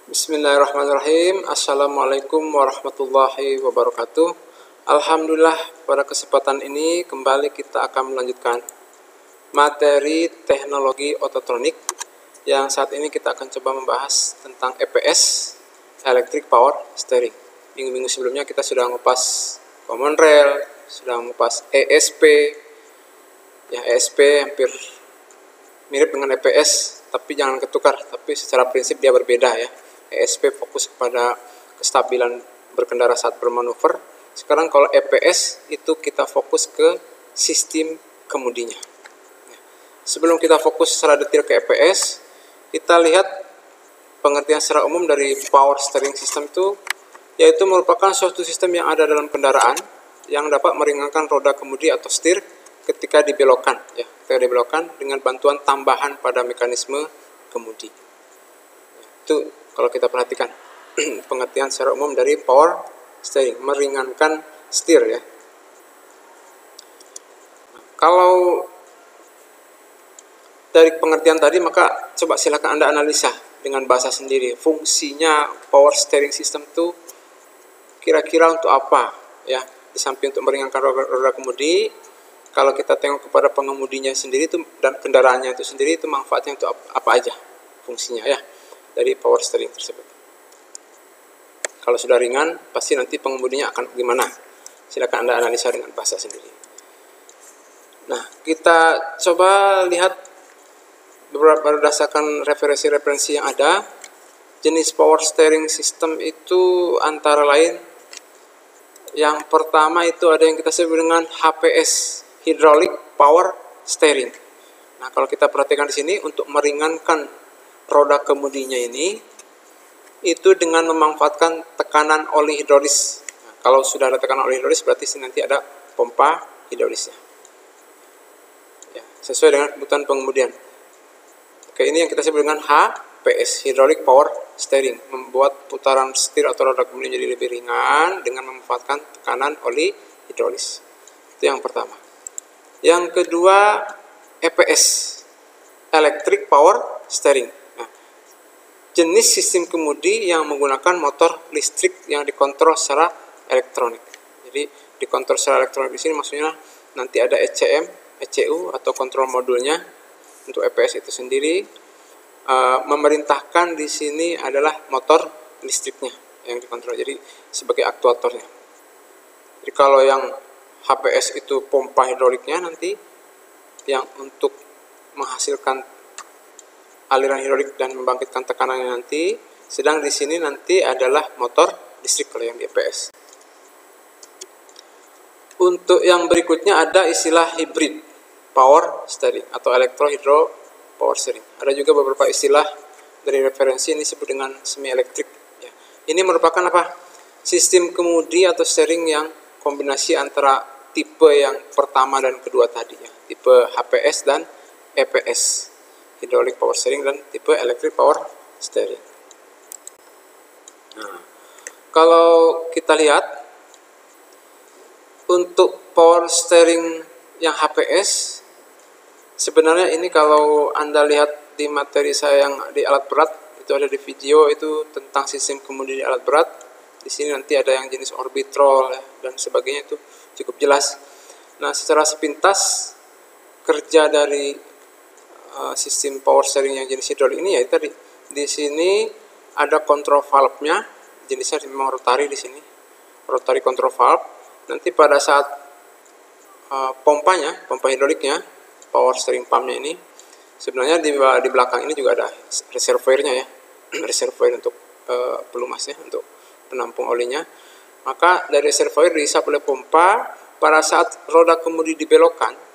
Bismillahirrahmanirrahim. Assalamualaikum warahmatullahi wabarakatuh. Alhamdulillah, pada kesempatan ini kembali kita akan melanjutkan materi teknologi ototronik yang saat ini kita akan coba membahas tentang EPS, Electric Power Steering. Minggu-minggu sebelumnya kita sudah ngupas common rail, sudah ngupas ESP. Ya, ESP hampir mirip dengan EPS, tapi jangan ketukar, tapi secara prinsip dia berbeda ya. ESP fokus kepada kestabilan berkendara saat bermanuver. Sekarang kalau EPS itu kita fokus ke sistem kemudinya. Sebelum kita fokus secara detail ke EPS, kita lihat pengertian secara umum dari power steering system itu, yaitu merupakan suatu sistem yang ada dalam kendaraan yang dapat meringankan roda kemudi atau setir ketika dibelokkan, ya, ketika dibelokkan dengan bantuan tambahan pada mekanisme kemudi. Itu kalau kita perhatikan pengertian secara umum dari power steering, meringankan setir ya. Kalau dari pengertian tadi, maka coba silakan Anda analisa dengan bahasa sendiri. Fungsinya power steering system itu kira-kira untuk apa ya? Di samping untuk meringankan roda kemudi, kalau kita tengok kepada pengemudinya sendiri itu dan kendaraannya itu sendiri, itu manfaatnya untuk apa aja fungsinya ya dari power steering tersebut. Kalau sudah ringan, pasti nanti pengemudinya akan gimana? Silakan Anda analisa dengan bahasa sendiri. Nah, kita coba lihat berdasarkan referensi-referensi yang ada. Jenis power steering system itu antara lain, yang pertama itu ada yang kita sebut dengan HPS, Hydraulic Power Steering. Nah, kalau kita perhatikan di sini, untuk meringankan roda kemudinya ini, itu dengan memanfaatkan tekanan oli hidrolis. Nah, kalau sudah ada tekanan oli hidrolis, berarti nanti ada pompa hidrolisnya. Ya, sesuai dengan kebutuhan pengemudian. Oke, ini yang kita sebut dengan HPS, Hydraulic Power Steering, membuat putaran setir atau roda kemudi jadi lebih ringan dengan memanfaatkan tekanan oli hidrolis. Itu yang pertama. Yang kedua, EPS, Electric Power Steering. Nah, jenis sistem kemudi yang menggunakan motor listrik yang dikontrol secara elektronik. Jadi dikontrol secara elektronik di sini maksudnya nanti ada ECM, ECU atau kontrol modulnya untuk EPS itu sendiri. Memerintahkan di sini adalah motor listriknya yang dikontrol. Jadi sebagai aktuatornya. Jadi kalau yang HPS itu pompa hidroliknya, nanti yang untuk menghasilkan aliran hidrolik dan membangkitkan tekanannya nanti, sedang di sini nanti adalah motor listrik kalau yang di EPS. Untuk yang berikutnya ada istilah hybrid power steering atau elektro-hidro power steering. Ada juga beberapa istilah dari referensi ini disebut dengan semi elektrik. Ya. Ini merupakan apa? Sistem kemudi atau steering yang kombinasi antara tipe yang pertama dan kedua tadi ya. Tipe HPS dan EPS, Hydraulic Power Steering, dan tipe Electric Power Steering. Nah, kalau kita lihat untuk power steering yang HPS, sebenarnya ini kalau Anda lihat di materi saya yang di alat berat, itu ada di video itu tentang sistem kemudi di alat berat. Di sini nanti ada yang jenis orbitrol ya, dan sebagainya, itu cukup jelas. Nah, secara sepintas kerja dari sistem power steering yang jenis hidrolik ini ya tadi. Di sini ada control valve-nya, jenisnya memang rotary di sini. Rotary control valve. Nanti pada saat pompa hidroliknya, power steering pump-nya ini, sebenarnya di belakang ini juga ada reservoir-nya ya. Reservoir untuk pelumasnya, untuk penampung olinya. Maka dari reservoir diisap oleh pompa. Pada saat roda kemudi dibelokkan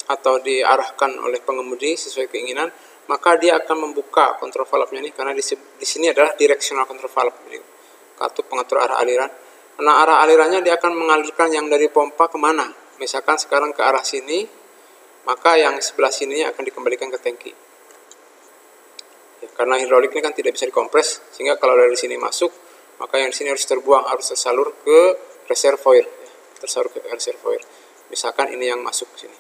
atau diarahkan oleh pengemudi sesuai keinginan, maka dia akan membuka kontrol valve-nya ini, karena di sini adalah directional control valve, katup pengatur arah aliran. Nah, arah alirannya dia akan mengalirkan yang dari pompa kemana. Misalkan sekarang ke arah sini, maka yang sebelah sini akan dikembalikan ke tangki. Ya, karena hidrolik ini kan tidak bisa dikompres, sehingga kalau dari sini masuk, maka yang di sini harus terbuang, harus tersalur ke reservoir. Tersalur ke reservoir. Misalkan ini yang masuk ke sini.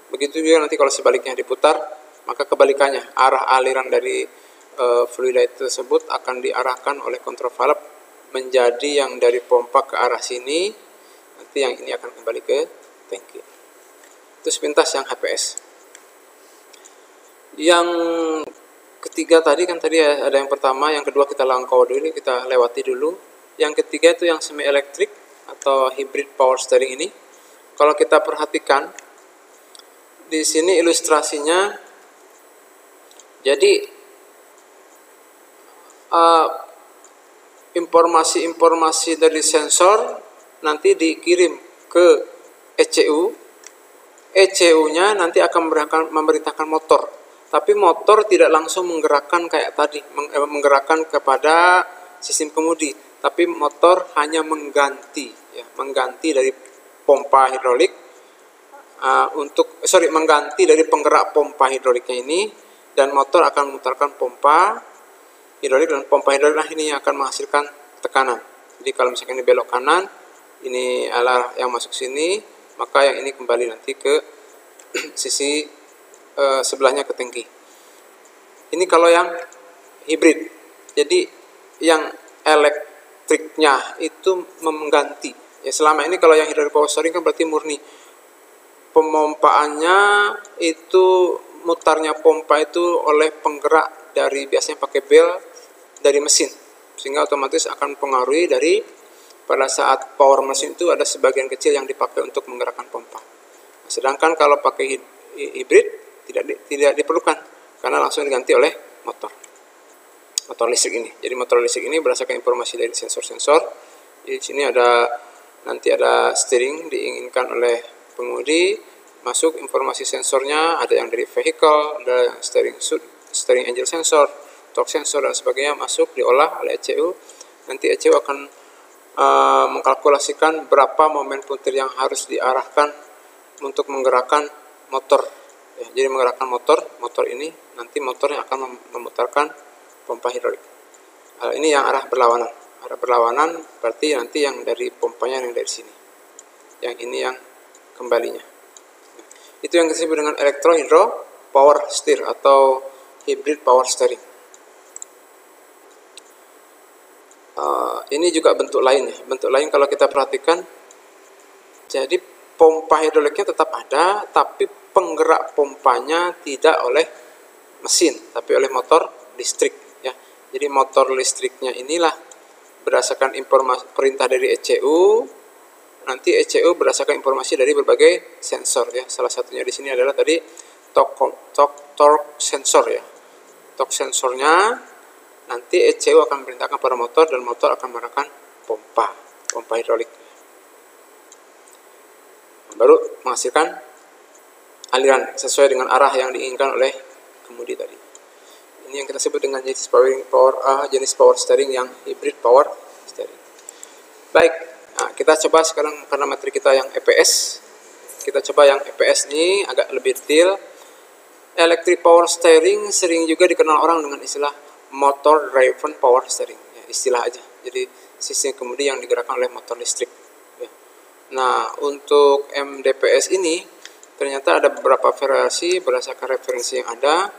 Begitu juga nanti kalau sebaliknya diputar, maka kebalikannya, arah aliran dari fluida tersebut akan diarahkan oleh kontrol valve menjadi yang dari pompa ke arah sini, nanti yang ini akan kembali ke tangki. Itu sepintas yang HPS. Yang ketiga tadi kan ada yang pertama, yang kedua kita langkau dulu, kita lewati dulu. Yang ketiga itu yang semi elektrik atau hybrid power steering ini. Kalau kita perhatikan di sini ilustrasinya, jadi informasi-informasi dari sensor nanti dikirim ke ECU. ECU-nya nanti akan memerintahkan motor, tapi motor tidak langsung menggerakkan kayak tadi, menggerakkan kepada sistem kemudi, tapi motor hanya mengganti dari pompa hidrolik mengganti dari penggerak pompa hidroliknya ini, dan motor akan memutarkan pompa hidrolik, dan pompa hidrolik ini akan menghasilkan tekanan. Jadi kalau misalkan ini belok kanan, ini adalah yang masuk sini, maka yang ini kembali nanti ke sisi sebelahnya ke tangki. Ini kalau yang hybrid. Jadi yang elektriknya itu mengganti. Ya, selama ini kalau yang hidrolik power steering kan berarti murni. Pemompaannya itu, mutarnya pompa itu oleh penggerak dari, biasanya pakai bel dari mesin, sehingga otomatis akan mempengaruhi dari pada saat power mesin itu ada sebagian kecil yang dipakai untuk menggerakkan pompa. Sedangkan kalau pakai hybrid tidak diperlukan, karena langsung diganti oleh motor listrik ini. Jadi motor listrik ini berdasarkan informasi dari sensor-sensor. Di sini nanti ada steering diinginkan oleh pengemudi, masuk informasi sensornya, ada yang dari vehicle, ada steering angel sensor, torque sensor dan sebagainya, masuk diolah oleh ECU. Nanti ECU akan mengkalkulasikan berapa momen putir yang harus diarahkan untuk menggerakkan motor. Ya, jadi menggerakkan motor ini, nanti motornya akan memutarkan pompa hidrolik. Ini yang arah berlawanan. Arah berlawanan berarti nanti yang dari pompanya yang dari sini. Yang ini yang kembalinya. Itu yang disebut dengan elektro-hidro power steer atau hybrid power steering. Ini juga bentuk lain ya. Bentuk lain kalau kita perhatikan, jadi pompa hidroliknya tetap ada, tapi penggerak pompanya tidak oleh mesin, tapi oleh motor listrik ya. Jadi motor listriknya inilah berdasarkan informasi perintah dari ECU. Nanti ECU berdasarkan informasi dari berbagai sensor ya. Salah satunya di sini adalah tadi torque sensor ya. Torque sensornya nanti ECU akan memerintahkan pada motor, dan motor akan menggerakkan pompa hidrolik. Baru menghasilkan aliran sesuai dengan arah yang diinginkan oleh kemudi tadi. Ini yang kita sebut dengan jenis power steering yang hybrid power steering. Baik, nah, kita coba sekarang karena materi kita yang EPS. Kita coba yang EPS ini agak lebih detail. Electric power steering sering juga dikenal orang dengan istilah motor driven power steering ya, istilah aja. Jadi sistem kemudi yang digerakkan oleh motor listrik ya. Nah, untuk MDPS ini ternyata ada beberapa variasi berdasarkan referensi yang ada,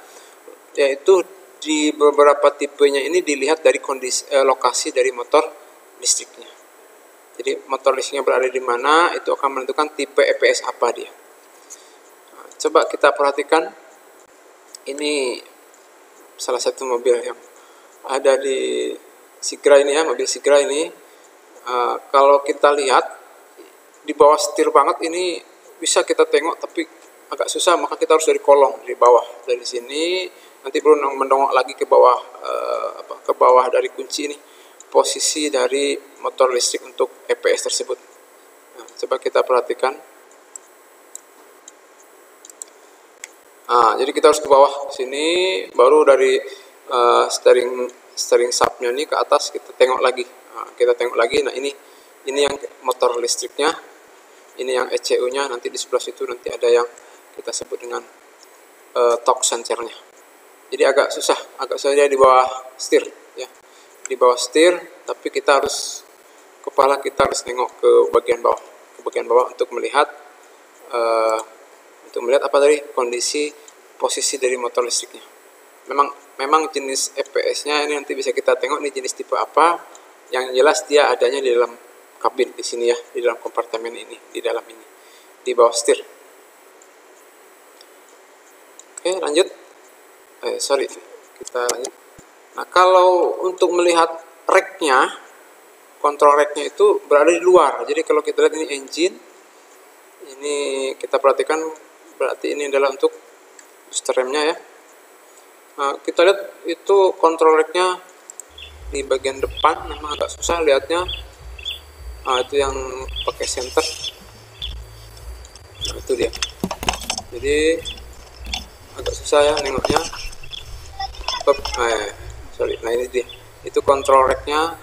yaitu di beberapa tipenya ini dilihat dari kondisi lokasi dari motor listriknya. Jadi motor listriknya berada di mana, itu akan menentukan tipe EPS apa dia. Nah, coba kita perhatikan, ini salah satu mobil yang ada di Sigra ini ya, mobil Sigra ini. Kalau kita lihat di bawah setir banget ini bisa kita tengok, tapi agak susah, maka kita harus dari kolong di bawah, dari sini nanti perlu mendongak lagi ke bawah, ke bawah dari kunci ini, posisi dari motor listrik untuk EPS tersebut. Nah, coba kita perhatikan. Nah, jadi kita harus ke bawah sini, baru dari steering subnya ini ke atas kita tengok lagi. Nah, ini yang motor listriknya, ini yang ECU-nya, nanti di sebelah situ nanti ada yang kita sebut dengan torque sensornya. Jadi agak susah dia di bawah setir ya. Di bawah setir, tapi kepala kita harus nengok ke bagian bawah untuk melihat apa tadi posisi dari motor listriknya. memang jenis EPS-nya ini nanti bisa kita tengok nih jenis tipe apa. Yang jelas dia adanya di dalam kabin di sini ya, di dalam kompartemen ini, di dalam ini, di bawah setir. Oke, lanjut. Sorry, kita lanjut. Nah, kalau untuk melihat rack-nya, kontrol rack-nya itu berada di luar. Jadi kalau kita lihat ini engine, ini kita perhatikan berarti ini adalah untuk booster remnya ya. Nah, kita lihat itu kontrol rack-nya di bagian depan, memang agak susah lihatnya. Nah, itu yang pakai center. Nah, itu dia. Jadi agak susah ya nengoknya. Nah ini dia. Itu kontrol rack-nya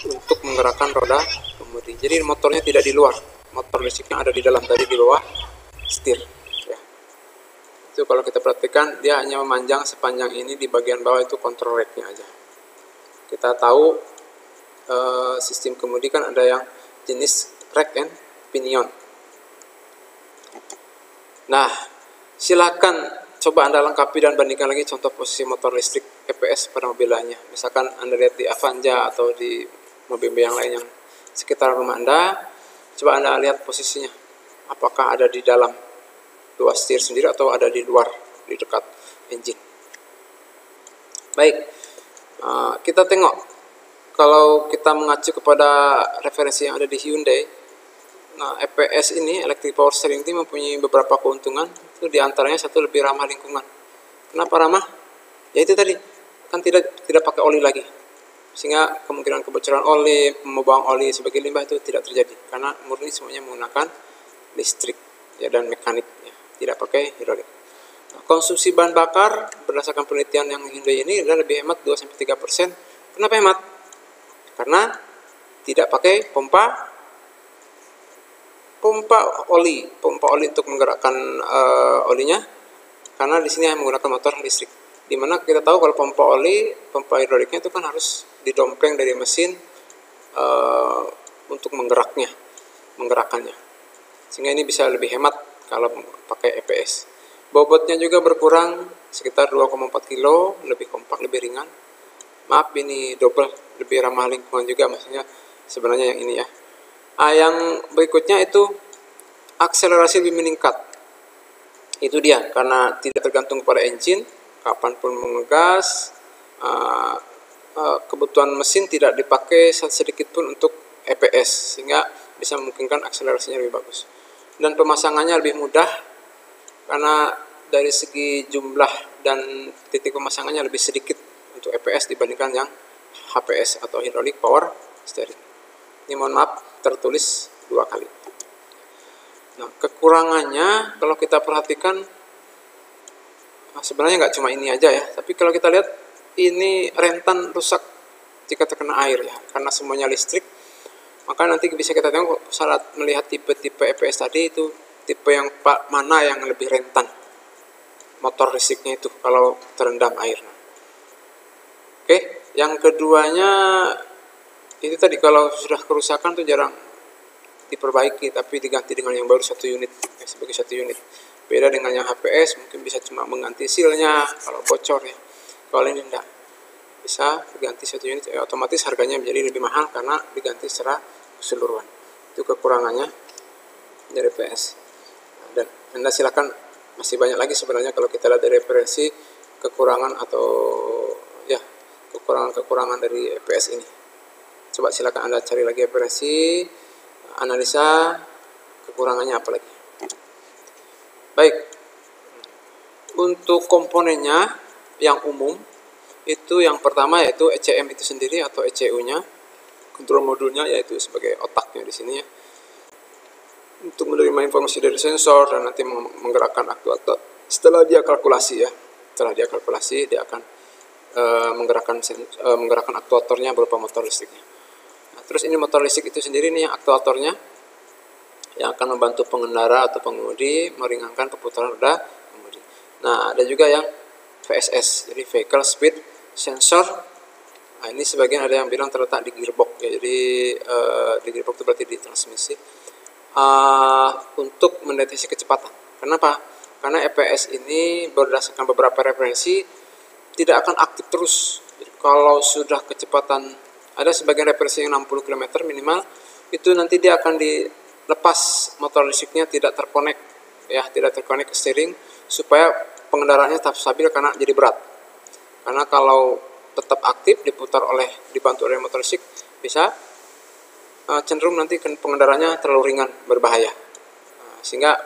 untuk menggerakkan roda kemudi. Jadi motornya tidak di luar. Motor listriknya ada di dalam tadi di bawah setir. Ya. Itu kalau kita perhatikan dia hanya memanjang sepanjang ini di bagian bawah itu kontrol rack-nya aja. Kita tahu sistem kemudi kan ada yang jenis rack and pinion. Nah, silakan coba Anda lengkapi dan bandingkan lagi contoh posisi motor listrik EPS pada mobil lainnya. Misalkan Anda lihat di Avanza atau di mobil yang lain yang sekitar rumah Anda, coba Anda lihat posisinya. Apakah ada di dalam dua setir sendiri atau ada di luar, di dekat engine. Baik, kita tengok. Kalau kita mengacu kepada referensi yang ada di Hyundai, nah EPS ini, Electric Power Steering ini mempunyai beberapa keuntungan. Itu diantaranya satu, lebih ramah lingkungan. Kenapa ramah? Ya itu tadi, kan tidak pakai oli lagi, sehingga kemungkinan kebocoran oli, membuang oli sebagai limbah itu tidak terjadi, karena murni semuanya menggunakan listrik ya, dan mekanik ya, tidak pakai hidrolik. Nah, konsumsi bahan bakar berdasarkan penelitian yang Hyundai ini adalah lebih hemat 2-3%. Kenapa hemat? Karena tidak pakai pompa oli untuk menggerakkan olinya, karena di sini menggunakan motor listrik. Dimana kita tahu kalau pompa hidroliknya itu kan harus didompleng dari mesin untuk menggerakkannya. Sehingga ini bisa lebih hemat kalau pakai EPS. Bobotnya juga berkurang sekitar 2,4 kilo, lebih kompak, lebih ringan. Maaf, ini double, lebih ramah lingkungan juga maksudnya sebenarnya yang ini ya. Yang berikutnya itu akselerasi lebih meningkat. Itu dia, karena tidak tergantung pada engine, kapanpun mengegas, kebutuhan mesin tidak dipakai sedikit pun untuk EPS, sehingga bisa memungkinkan akselerasinya lebih bagus. Dan pemasangannya lebih mudah, karena dari segi jumlah dan titik pemasangannya lebih sedikit untuk EPS dibandingkan yang HPS atau Hydraulic Power Steering. Ini mohon maaf tertulis 2 kali. Nah, kekurangannya kalau kita perhatikan, sebenarnya nggak cuma ini aja ya, tapi kalau kita lihat ini rentan rusak jika terkena air ya, karena semuanya listrik. Maka nanti bisa kita tengok saat melihat tipe-tipe EPS tadi, itu tipe yang mana yang lebih rentan motor listriknya itu kalau terendam air. Oke, yang keduanya itu tadi, kalau sudah kerusakan tuh jarang diperbaiki, tapi diganti dengan yang baru satu unit ya, sebagai satu unit. Beda dengan yang HPS, mungkin bisa cuma mengganti sealnya kalau bocor ya. Kalau ini enggak, bisa diganti satu unit ya, otomatis harganya menjadi lebih mahal karena diganti secara keseluruhan. Itu kekurangannya dari EPS. Dan Anda silakan, masih banyak lagi sebenarnya kalau kita lihat dari referensi kekurangan atau ya kekurangan dari EPS ini. Coba silakan Anda cari lagi referensi, analisa kekurangannya apa lagi. Baik, untuk komponennya yang umum itu yang pertama yaitu ECM itu sendiri atau ECU-nya, kontrol modulnya, yaitu sebagai otaknya di sini ya, untuk menerima informasi dari sensor dan nanti menggerakkan aktuator. Setelah dia kalkulasi dia akan menggerakkan aktuatornya berupa motor listriknya. Nah, terus ini motor listrik itu sendiri nih aktuatornya yang akan membantu pengendara atau pengemudi meringankan perputaran roda kemudi. Nah, ada juga yang VSS, jadi Vehicle Speed Sensor. Nah, ini sebagian ada yang bilang terletak di gearbox ya, jadi di gearbox itu berarti di transmisi, untuk mendeteksi kecepatan. Kenapa? Karena EPS ini berdasarkan beberapa referensi tidak akan aktif terus. Jadi, kalau sudah kecepatan, ada sebagian referensi yang 60 km minimal, itu nanti dia akan dilepas motor listriknya, tidak terkonek ya, tidak terkonek ke steering, supaya pengendaraannya tetap stabil karena jadi berat. Karena kalau tetap aktif dibantu oleh motor listrik, bisa cenderung nanti pengendaranya terlalu ringan, berbahaya. Sehingga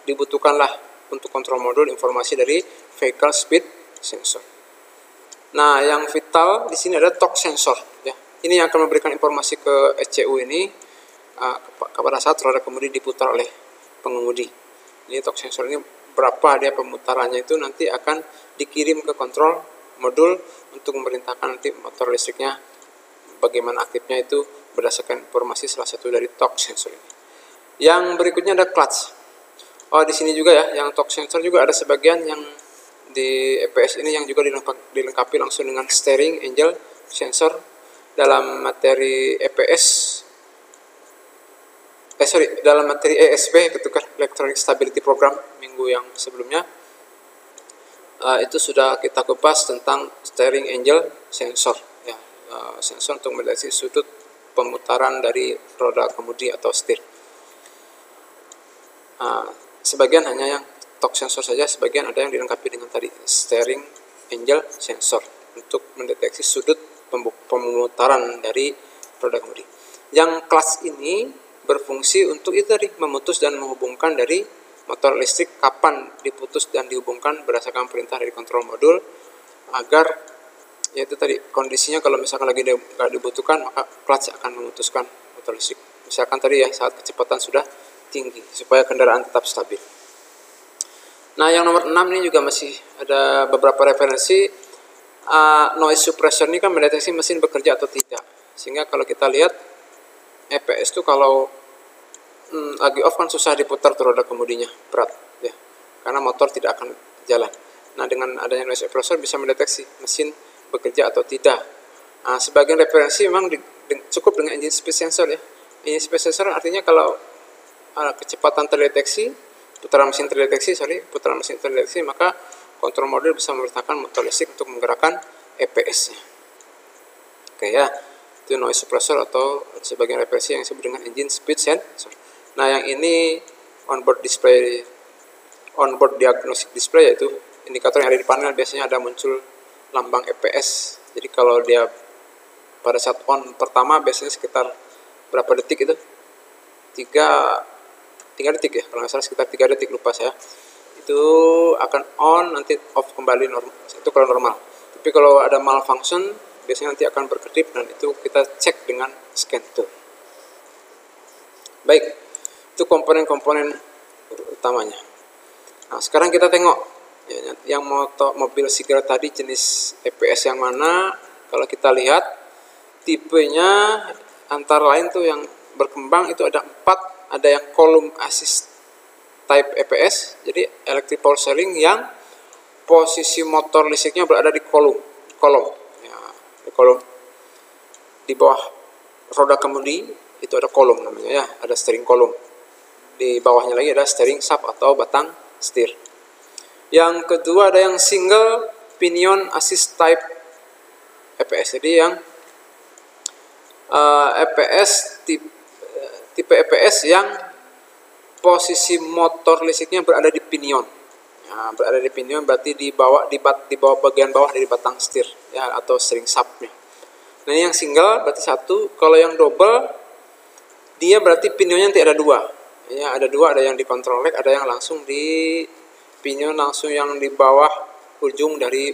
dibutuhkanlah untuk kontrol modul informasi dari vehicle speed sensor. Nah, yang vital di sini ada torque sensor ya. Ini yang akan memberikan informasi ke ECU ini kepada saat roda kemudi diputar oleh pengemudi. Ini torque sensor ini berapa dia pemutarannya, itu nanti akan dikirim ke kontrol modul untuk memerintahkan nanti motor listriknya bagaimana aktifnya, itu berdasarkan informasi salah satu dari torque sensor ini. Yang berikutnya ada clutch. Oh, di sini juga ya, yang torque sensor juga ada sebagian yang di EPS ini yang juga dilengkapi langsung dengan steering angel sensor dalam materi EPS. Dalam materi ESP, ketukar Electronic Stability Program minggu yang sebelumnya. Itu sudah kita kupas tentang steering angel sensor ya, sensor untuk mendeteksi sudut pemutaran dari roda kemudi atau setir. Sebagian hanya yang torque sensor saja, sebagian ada yang dilengkapi dengan tadi steering angel sensor untuk mendeteksi sudut pemutaran dari roda kemudi. Yang clutch ini berfungsi untuk itu tadi, memutus dan menghubungkan dari motor listrik, kapan diputus dan dihubungkan berdasarkan perintah dari kontrol modul, agar yaitu tadi kondisinya kalau misalkan lagi nggak dibutuhkan, maka clutch akan memutuskan motor listrik. Misalkan tadi ya, saat kecepatan sudah tinggi, supaya kendaraan tetap stabil. Nah, yang nomor 6 ini juga masih ada beberapa referensi. Noise suppressor ini kan mendeteksi mesin bekerja atau tidak, sehingga kalau kita lihat EPS itu kalau lagi off kan susah diputar tuh roda kemudinya, berat ya, karena motor tidak akan jalan. Nah, dengan adanya noise suppressor bisa mendeteksi mesin bekerja atau tidak. Sebagian referensi memang cukup dengan engine speed sensor ya. Engine speed sensor artinya kalau kecepatan terdeteksi, putaran mesin terdeteksi, maka kontrol modul bisa memerintahkan motor listrik untuk menggerakkan EPS-nya. Oke ya, itu noise suppressor atau sebagian referensi yang disebut dengan engine speed sensor. Nah, yang ini onboard diagnostic display, yaitu indikator yang ada di panel, biasanya ada muncul lambang EPS. Jadi kalau dia pada saat on pertama biasanya sekitar berapa detik itu? 3 detik ya, kalau nggak salah sekitar 3 detik, lupa saya. Itu akan on, nanti off kembali normal. Itu kalau normal. Tapi kalau ada malfunction, biasanya nanti akan berkedip, dan itu kita cek dengan scan tool. Baik, itu komponen-komponen utamanya. Nah, sekarang kita tengok ya, yang mobil Seagull tadi jenis EPS yang mana. Kalau kita lihat tipenya antara lain tuh yang berkembang itu ada 4, ada yang column assist type EPS, jadi electric power steering yang posisi motor listriknya berada di kolom ya, di bawah roda kemudi itu ada kolom namanya ya, ada steering kolom. Di bawahnya lagi ada steering sub atau batang setir. Yang kedua ada yang single pinion assist type EPS, jadi yang EPS tipe EPS yang posisi motor listriknya berada di pinion. Ya, berada di pinion berarti di bawah bagian bawah dari batang setir ya, atau steering subnya. Nah, ini yang single berarti 1. Kalau yang double dia berarti pinionnya nanti ada 2. Ya, ada 2, ada yang di control leg, ada yang langsung di pinion, langsung yang di bawah ujung dari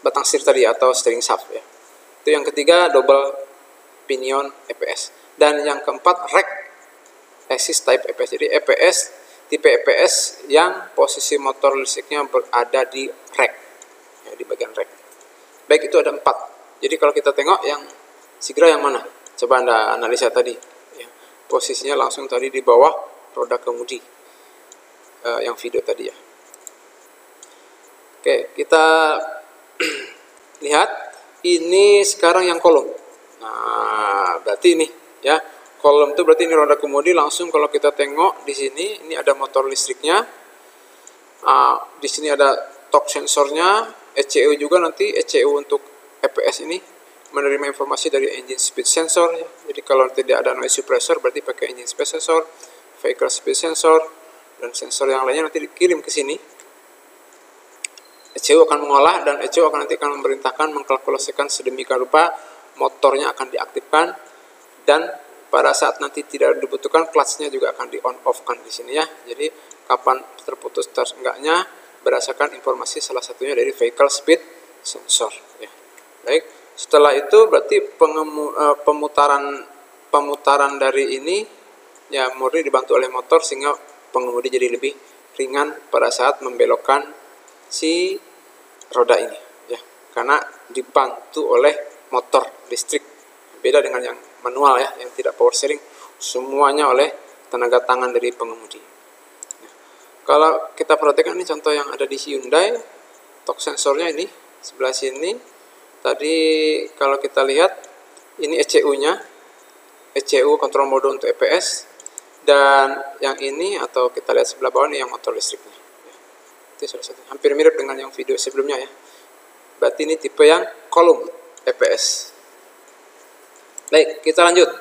batang setir tadi atau steering sub ya. Itu yang ketiga, double pinion EPS. Dan yang keempat, rack assist type EPS. Jadi EPS tipe EPS yang posisi motor listriknya berada di rack ya, di bagian rack. Baik, itu ada 4. Jadi kalau kita tengok yang Seagull yang mana? Coba Anda analisa tadi ya. Posisinya langsung tadi di bawah roda kemudi yang video tadi ya. Oke, kita lihat ini sekarang yang kolom. Nah, berarti ini ya, kolom itu berarti ini roda kemudi. Langsung kalau kita tengok di sini, ini ada motor listriknya. Di sini ada torque sensornya, ECU juga nanti ECU untuk EPS ini menerima informasi dari engine speed sensor ya. Jadi kalau tidak ada noise suppressor berarti pakai engine speed sensor, vehicle speed sensor, dan sensor yang lainnya nanti dikirim ke sini. ECU akan mengolah dan ECU nanti akan memerintahkan mengkalkulasikan sedemikian rupa motornya akan diaktifkan, dan pada saat nanti tidak dibutuhkan clutch-nya juga akan di on off kan di sini ya. Jadi kapan terputus enggaknya berdasarkan informasi salah satunya dari vehicle speed sensor ya. Baik, setelah itu berarti pemutaran dari ini ya murni dibantu oleh motor sehingga pengemudi jadi lebih ringan pada saat membelokkan si roda ini ya, karena dibantu oleh motor listrik. Beda dengan yang manual ya, yang tidak power steering, semuanya oleh tenaga tangan dari pengemudi. Nah, kalau kita perhatikan ini contoh yang ada di Hyundai, torque sensornya ini sebelah sini. Tadi kalau kita lihat ini ECU-nya, ECU control mode untuk EPS, dan yang ini atau kita lihat sebelah bawah ini yang motor listriknya. Ya, itu salah satu, hampir mirip dengan yang video sebelumnya ya. Berarti ini tipe yang kolom EPS. Baik, kita lanjut.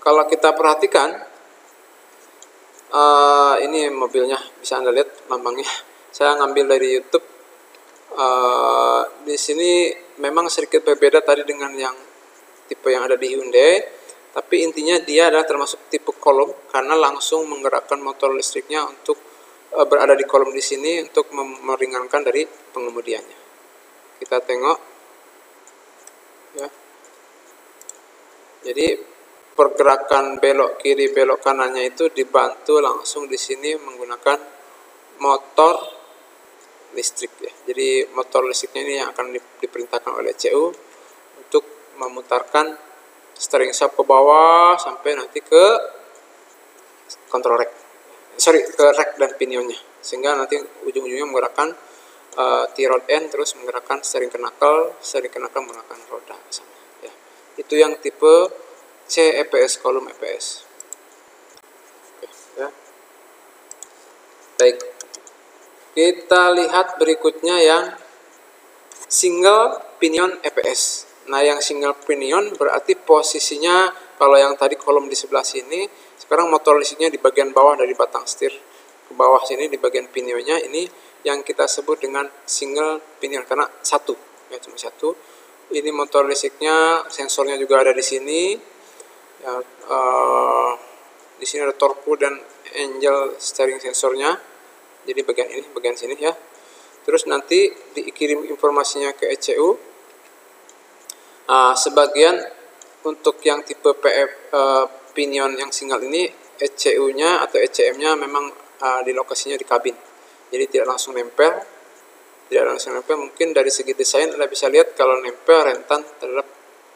Kalau kita perhatikan, ini mobilnya bisa Anda lihat lambangnya. Saya ngambil dari YouTube. Di sini memang sedikit berbeda tadi dengan yang tipe yang ada di Hyundai, tapi intinya dia adalah termasuk tipe kolom karena langsung menggerakkan motor listriknya untuk berada di kolom di sini untuk meringankan dari pengemudiannya. Kita tengok. Ya. Jadi pergerakan belok kiri belok kanannya itu dibantu langsung di sini menggunakan motor listrik ya. Jadi motor listriknya ini yang akan diperintahkan oleh ECU untuk memutarkan steering shaft ke bawah sampai nanti ke kontrol rack. Ke rack dan pinionnya, sehingga nanti ujung-ujungnya menggerakkan T-rod end, terus menggerakkan steering knuckle menggunakan roda sama ya. Itu yang tipe C EPS, kolom EPS. Oke, ya. Baik, kita lihat berikutnya yang single pinion EPS. Nah, yang single pinion berarti posisinya kalau yang tadi kolom di sebelah sini, sekarang motor listriknya di bagian bawah dari batang setir ke bawah sini di bagian pinionnya, ini yang kita sebut dengan single pinion karena satu ya, cuma satu. Ini motor listriknya, sensornya juga ada di sini ya, di sini ada torque dan angel steering sensornya, jadi bagian sini ya. Terus nanti dikirim informasinya ke ECU. Sebagian untuk yang tipe pinion yang single ini ECU-nya atau ECM-nya memang di lokasinya di kabin, jadi tidak langsung nempel. Mungkin dari segi desain Anda bisa lihat kalau nempel rentan terhadap,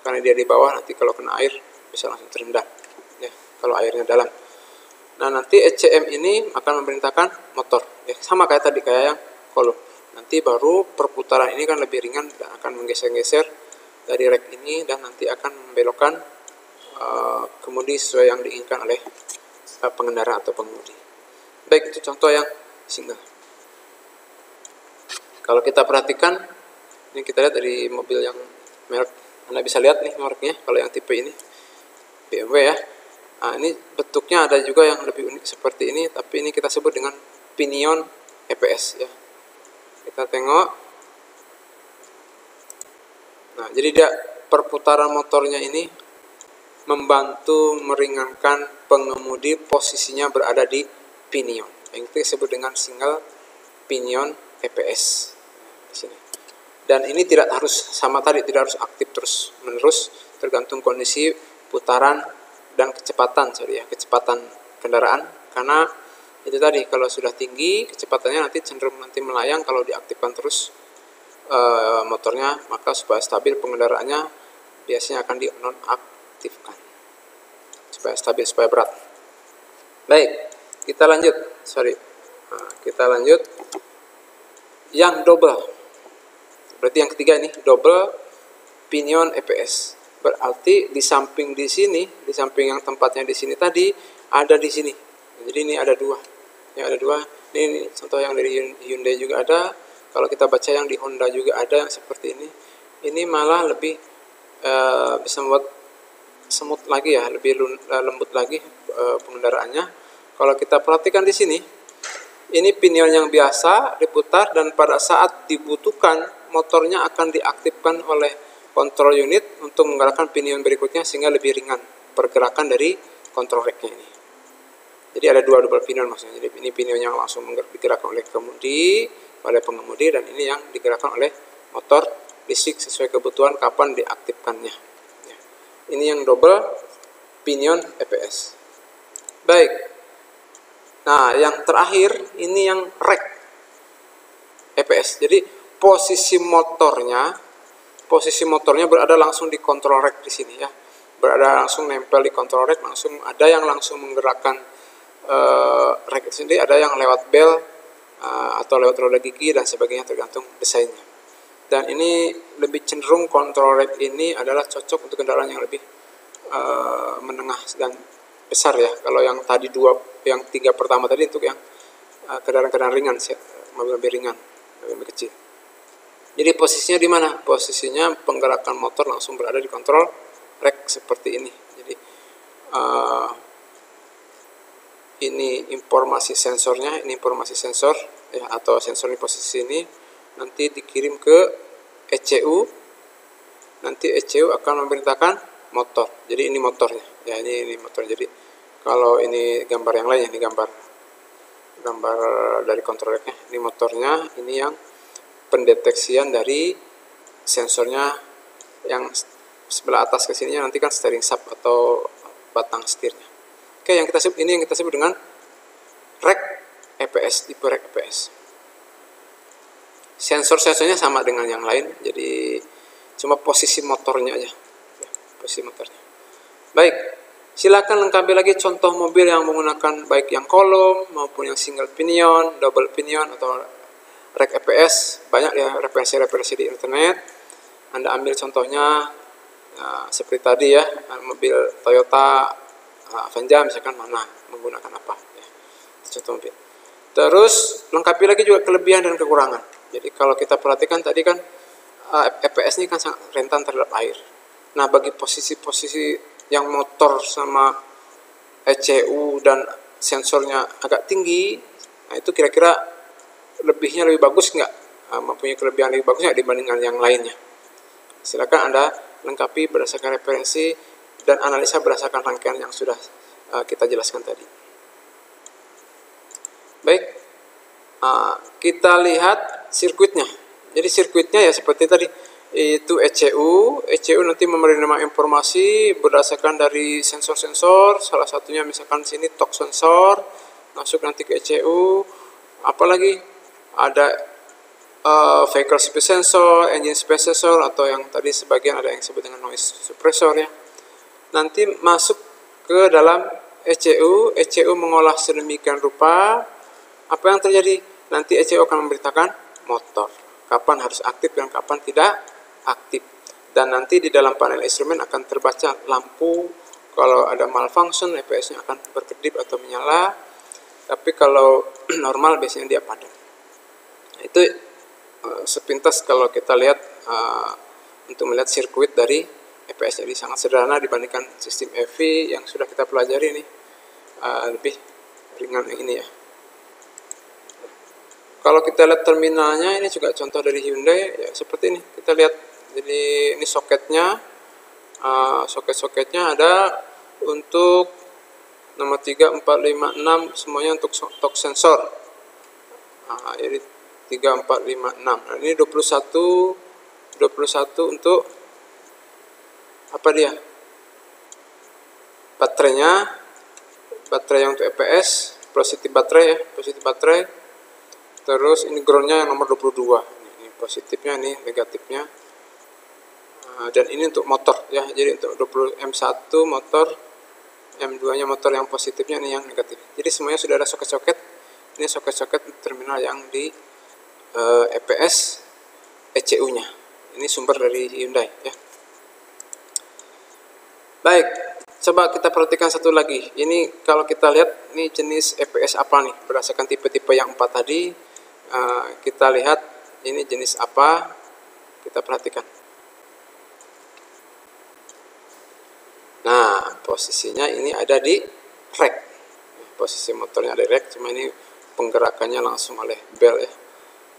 karena dia di bawah, nanti kalau kena air bisa langsung terendam ya kalau airnya dalam. Nah, nanti ECM ini akan memerintahkan motor ya, sama kayak tadi kayak yang kolom. Nanti baru perputaran ini kan lebih ringan dan akan menggeser-geser dari rack ini dan nanti akan membelokkan kemudi sesuai yang diinginkan oleh pengendara atau pengemudi. Baik, itu contoh yang single. Kalau kita perhatikan, ini kita lihat dari mobil yang merek, Anda bisa lihat nih mereknya. Kalau yang tipe ini BMW ya. Nah, ini bentuknya ada juga yang lebih unik seperti ini, tapi ini kita sebut dengan pinion EPS ya. Kita tengok. Nah, jadi dia perputaran motornya ini membantu meringankan pengemudi posisinya berada di pinion. Yang kita sebut dengan single pinion EPS di sini. Dan ini tidak harus sama tadi, tidak harus aktif terus menerus, tergantung kondisi putaran dan kecepatan kendaraan. Karena itu tadi, kalau sudah tinggi kecepatannya nanti cenderung melayang kalau diaktifkan terus motornya, maka supaya stabil pengendaraannya biasanya akan di nonaktifkan supaya stabil, supaya berat. Baik, kita lanjut. Kita lanjut yang double. Berarti yang ketiga ini double pinion EPS. Berarti di samping yang tempatnya di sini tadi ada di sini. Jadi ini ada dua. Ya, ada dua. Ini contoh yang dari Hyundai juga ada. Kalau kita baca yang di Honda juga ada yang seperti ini. Ini malah lebih bisa membuat smooth lagi ya, lebih lembut lagi pengendaraannya. Kalau kita perhatikan di sini, ini pinion yang biasa diputar dan pada saat dibutuhkan motornya akan diaktifkan oleh control unit untuk menggerakkan pinion berikutnya sehingga lebih ringan pergerakan dari control rack-nya ini. Jadi ada dua double pinion maksudnya. Jadi ini pinion yang langsung digerakkan oleh pengemudi dan ini yang digerakkan oleh motor listrik sesuai kebutuhan kapan diaktifkannya. Ya. Ini yang double pinion EPS. Baik. Nah, yang terakhir ini yang rack EPS. Jadi posisi motornya berada langsung di control rack di sini ya. Berada langsung nempel di control rack, langsung ada yang langsung menggerakkan rack itu sendiri, ada yang lewat bel atau lewat roda gigi dan sebagainya tergantung desainnya. Dan ini lebih cenderung control rack ini adalah cocok untuk kendaraan yang lebih menengah dan besar ya. Kalau yang tadi yang tiga pertama tadi untuk yang kendaraan-kendaraan ringan, mobil ringan, lebih kecil. Jadi posisinya di mana? Posisinya penggerakan motor langsung berada di kontrol rack seperti ini. Jadi ini informasi sensornya, ini informasi sensor ya, atau sensor di posisi ini nanti dikirim ke ECU. Nanti ECU akan memerintahkan motor. Jadi ini motornya. Ya ini motor. Jadi kalau ini gambar yang lain, ini gambar dari kontrol rack-nya. Ini motornya, ini yang pendeteksian dari sensornya yang sebelah atas ke sininya nanti kan steering sub atau batang setirnya. Oke, yang kita sebut dengan rack EPS, tipe rack EPS. Sensor-sensornya sama dengan yang lain, jadi cuma posisi motornya aja. Ya, posisi motornya. Baik, silakan lengkapi lagi contoh mobil yang menggunakan baik yang kolom maupun yang single pinion, double pinion atau rack EPS. Banyak ya referensi di internet. Anda ambil contohnya seperti tadi ya, mobil Toyota Avanza misalkan mana menggunakan apa ya. Contoh mobil. Terus lengkapi lagi juga kelebihan dan kekurangan. Jadi kalau kita perhatikan tadi kan EPS ini kan sangat rentan terhadap air. Nah, bagi posisi-posisi yang motor sama ECU dan sensornya agak tinggi, nah itu kira-kira lebihnya lebih bagus nggak? Mempunyai kelebihan lebih bagus nggak dibandingkan yang lainnya? Silakan Anda lengkapi berdasarkan referensi dan analisa berdasarkan rangkaian yang sudah kita jelaskan tadi. Baik, kita lihat sirkuitnya. Jadi sirkuitnya ya seperti tadi, itu ECU nanti menerima informasi berdasarkan dari sensor-sensor, salah satunya misalkan sini torque sensor, masuk nanti ke ECU, apalagi ada vehicle speed sensor, engine speed sensor, atau yang tadi sebagian ada yang disebut dengan noise suppressor ya. Nanti masuk ke dalam ECU mengolah sedemikian rupa, apa yang terjadi? Nanti ECU akan memberitakan motor kapan harus aktif dan kapan tidak aktif. Dan nanti di dalam panel instrumen akan terbaca lampu, kalau ada malfunction EPS-nya akan berkedip atau menyala, tapi kalau normal biasanya dia padam. Itu sepintas kalau kita lihat untuk melihat sirkuit dari EPS. Jadi sangat sederhana dibandingkan sistem EV yang sudah kita pelajari ini, lebih ringan ini ya. Kalau kita lihat terminalnya, ini juga contoh dari Hyundai ya, seperti ini. Kita lihat, jadi ini soketnya, soket-soketnya ada untuk nomor 3, 4, 5, 6 semuanya untuk torque sensor. Jadi 3, 4, 5, 6. Nah, ini 21 untuk apa dia? Baterai yang untuk EPS, positif baterai ya, positif baterai. Terus ini groundnya yang nomor 22. Ini positifnya, ini negatifnya. Dan ini untuk motor ya. Jadi untuk 20 M1 motor, M2-nya motor yang positifnya, ini yang negatif. Jadi semuanya sudah ada soket-soket. Ini soket-soket terminal yang di EPS ECU-nya. Ini sumber dari Hyundai ya. Baik, Coba kita perhatikan satu lagi. Ini kalau kita lihat, ini jenis EPS apa nih? Berdasarkan tipe-tipe yang 4 tadi, kita lihat ini jenis apa. Kita perhatikan. Nah, posisinya ini ada di rek. Posisi motornya ada di rek, cuma ini penggerakannya langsung oleh bel ya.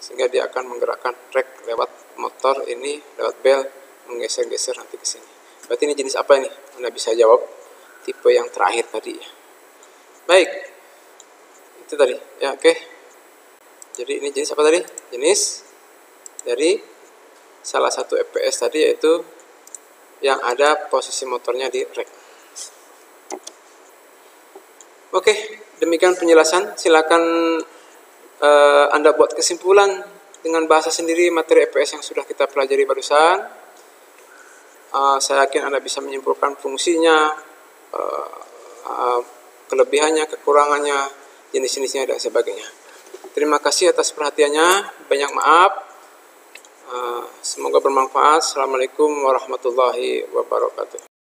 Sehingga dia akan menggerakkan rek lewat motor ini, lewat bel, menggeser-geser nanti ke sini. Berarti ini jenis apa ini? Anda bisa jawab tipe yang terakhir tadi ya. Baik, itu tadi ya, oke. Jadi ini jenis apa tadi? Jenis dari salah satu EPS tadi, yaitu yang ada posisi motornya di rek. Oke, demikian penjelasan. Silakan Anda buat kesimpulan dengan bahasa sendiri materi EPS yang sudah kita pelajari barusan. Saya yakin Anda bisa menyimpulkan fungsinya, kelebihannya, kekurangannya, jenis-jenisnya, dan sebagainya. Terima kasih atas perhatiannya. Banyak maaf. Semoga bermanfaat. Assalamualaikum warahmatullahi wabarakatuh.